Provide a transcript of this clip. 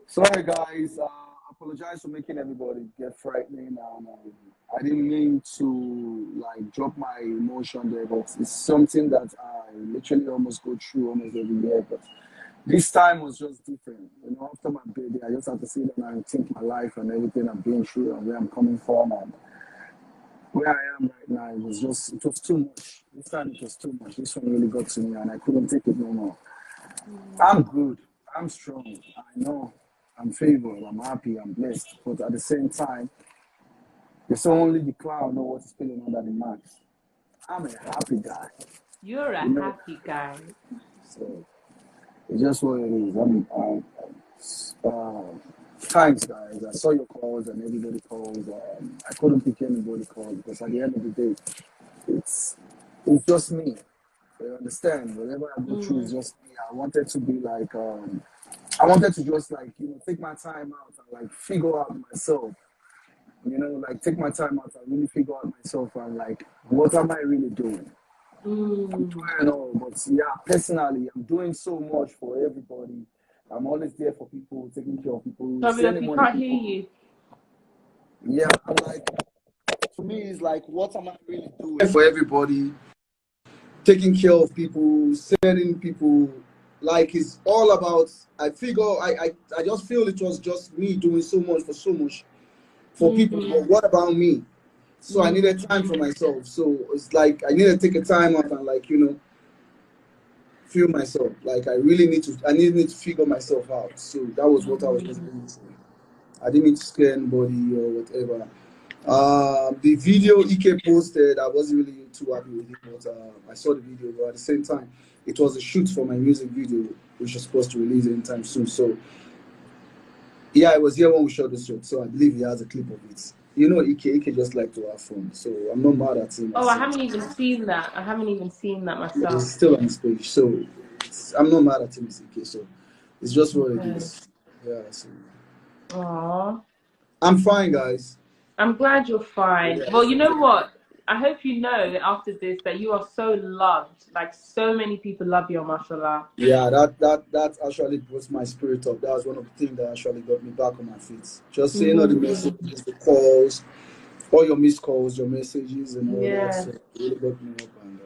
Sorry, guys. Apologize for making everybody get frightening. And, I didn't mean to like drop my emotion there, but it's something that I literally almost go through almost every year. But this time was just different. After my baby, I just had to sit down and think my life and everything I've been through and where I'm coming from and where I am right now. It was too much. This time it was too much. This one really got to me and I couldn't take it no more. I'm good. I'm strong. I know I'm favored. I'm happy. I'm blessed. But at the same time, it's only the clown know what's feeling under the mask. I'm a happy guy. You're a happy guy. So it's just what it is. Thanks, guys. I saw your calls and everybody calls. I couldn't pick anybody calls because at the end of the day, it's just me. You understand? Whatever I go through is just me. I wanted to be like, I wanted to just like, take my time out and like figure out myself. Like take my time out and really figure out myself and like, what am I really doing? I'm doing all, but yeah, personally, I'm doing so much for everybody. I'm always there for people, taking care of people. Sorry, we can't hear you. Yeah, I'm like, for me, it's like, what am I really doing for everybody? Taking care of people, serving people, like it's all about. I just feel it was just me doing so much for people. But what about me? So I needed time for myself. So it's like I need to take a time out and like feel myself. Like I need to figure myself out. So that was what I was just doing. I didn't mean to scare anybody or whatever. The video Ike posted, I wasn't really too happy with it, but I saw the video. But at the same time, it was a shoot for my music video, which is supposed to release anytime soon. So yeah, I was here when we shot the shoot, so I believe he has a clip of it. Ike just like to have fun, so I'm not mad at him. Oh, I haven't even seen that. I haven't even seen that myself. Yeah, he's still on his page, so I'm not mad at him, Ike. So it's just what it is. Yeah. So. Aww. I'm fine, guys. I'm glad you're fine. Yeah. Well, you know what? I hope you know after this that you are so loved. Like so many people love you, mashallah. Yeah, that actually brought my spirit up. That was one of the things that actually got me back on my feet. Just seeing all the messages, the calls, all your missed calls, your messages, and all that. So it really got me up. And